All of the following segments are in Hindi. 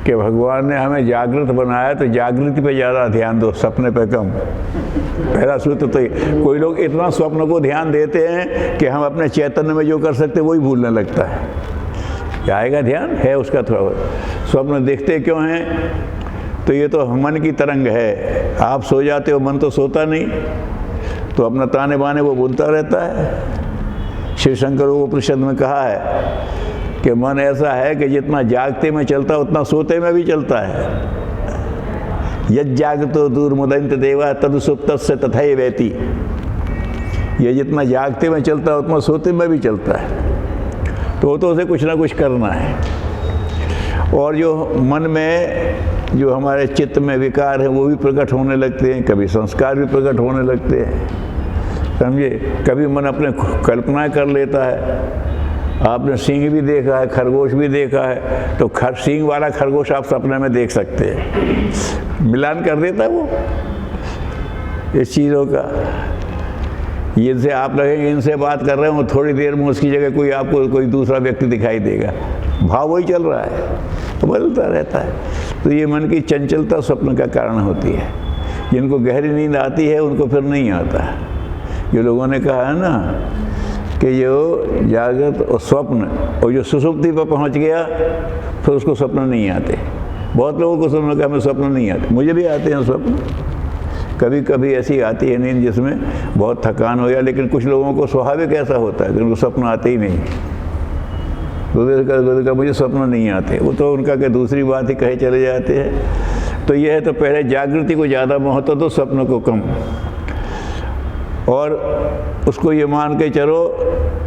कि भगवान ने हमें जागृत बनाया तो जागृति पे ज़्यादा ध्यान दो, सपने पे कम। पहला सूत्र तो कोई लोग इतना स्वप्न को ध्यान देते हैं कि हम अपने चैतन्य में जो कर सकते वही भूलने लगता है। आएगा ध्यान है उसका थोड़ा। स्वप्न देखते क्यों हैं? तो ये तो मन की तरंग है। आप सो जाते हो, मन तो सोता नहीं, तो अपना ताने बाने वो बोलता रहता है। श्री शंकर उपनिषद में कहा है कि मन ऐसा है कि जितना जागते में चलता उतना सोते में भी चलता है। यज् जागतो दूरमुदन्त देवा तद सुप्तस्य तथैव वेति। ये जितना जागते में चलता है उतना सोते में भी चलता है। तो उसे कुछ ना कुछ करना है। और जो मन में जो हमारे चित्त में विकार है वो भी प्रकट होने लगते हैं, कभी संस्कार भी प्रकट होने लगते हैं, समझे। कभी मन अपने कल्पना कर लेता है। आपने सिंह भी देखा है, खरगोश भी देखा है, तो सिंह वाला खरगोश आप सपने में देख सकते हैं। मिलान कर देता है वो इस चीज़ों का। इनसे आप लगेंगे इनसे बात कर रहे हो, थोड़ी देर में उसकी जगह कोई आपको कोई दूसरा व्यक्ति दिखाई देगा। भाव वही चल रहा है, तो बदलता रहता है। तो ये मन की चंचलता स्वप्न का कारण होती है। जिनको गहरी नींद आती है उनको फिर नहीं आता। जो लोगों ने कहा है ना कि जो जागृत और स्वप्न और जो सुषुप्ति पर पहुंच गया फिर उसको स्वप्न नहीं आते। बहुत लोगों को सुनने का हमें स्वप्न नहीं आते। मुझे भी आते हैं स्वप्न, कभी कभी ऐसी आती है नींद जिसमें बहुत थकान हो गया, लेकिन कुछ लोगों को स्वाभाविक ऐसा होता है कि उनको स्वप्न आते ही नहीं। दूसरे का मुझे स्वप्न नहीं आते, वो तो उनका के दूसरी बात ही कहे चले जाते हैं। तो यह है, तो पहले जागृति को ज़्यादा महत्व दो, स्वप्न को कम। और उसको ये मान के चलो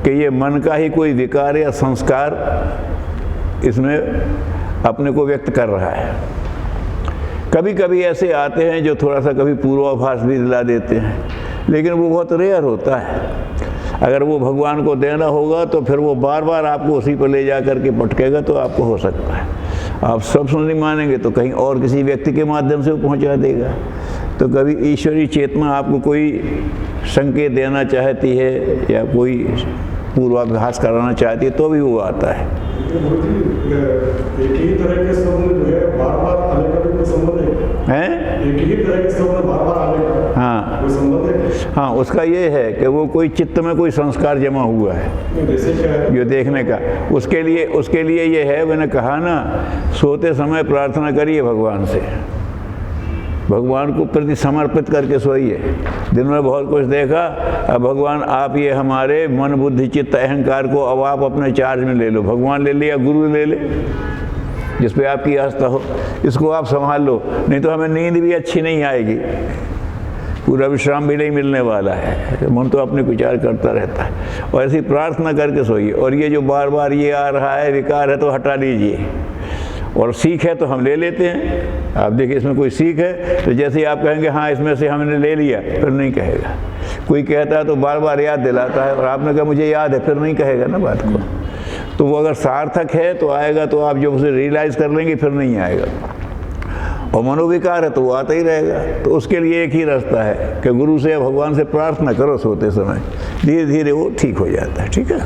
कि ये मन का ही कोई विकार या संस्कार इसमें अपने को व्यक्त कर रहा है। कभी कभी ऐसे आते हैं जो थोड़ा सा कभी पूर्वाभास भी दिला देते हैं, लेकिन वो बहुत रेयर होता है। अगर वो भगवान को देना होगा तो फिर वो बार बार आपको उसी पर ले जा करके पटकेगा, तो आपको हो सकता है आप सब नहीं मानेंगे तो कहीं और किसी व्यक्ति के माध्यम से वो पहुंचा देगा। तो कभी ईश्वरीय चेतना आपको कोई संकेत देना चाहती है या कोई पूर्वाभ्यास कराना चाहती है तो भी वो आता है। एक ही तरह के स्वप्न जो है बार-बार आने का भी कोई संबंध है? एक ही तरह के स्वप्न बार-बार आने का हाँ कोई संबंध है? हाँ, उसका ये है कि वो कोई चित्त में कोई संस्कार जमा हुआ है जैसे क्या है जो देखने का। उसके लिए ये है, मैंने कहा ना, सोते समय प्रार्थना करिए भगवान से, भगवान को प्रति समर्पित करके सोइए। दिन में बहुत कुछ देखा, अब भगवान आप ये हमारे मन बुद्धि चित्त अहंकार को अब आप अपने चार्ज में ले लो। भगवान ले लिया, गुरु ले ले, जिस पे आपकी आस्था हो, इसको आप संभाल लो, नहीं तो हमें नींद भी अच्छी नहीं आएगी, पूरा विश्राम भी नहीं मिलने वाला है। मन तो अपने विचार करता रहता है। और ऐसी प्रार्थना करके सोइए। और ये जो बार बार ये आ रहा है विकार है तो हटा लीजिए। और सीख है तो हम ले लेते हैं। आप देखिए इसमें कोई सीख है तो जैसे ही आप कहेंगे हाँ इसमें से हमने ले लिया, फिर नहीं कहेगा। कोई कहता है तो बार बार याद दिलाता है, और आपने कहा मुझे याद है, फिर नहीं कहेगा ना बात को। तो वो अगर सार्थक है तो आएगा, तो आप जब उसे रियलाइज़ कर लेंगे फिर नहीं आएगा। और मनोविकार है तो वो आता ही रहेगा। तो उसके लिए एक ही रास्ता है कि गुरु से या भगवान से प्रार्थना करो सोते समय, धीरे धीरे वो ठीक हो जाता है। ठीक है।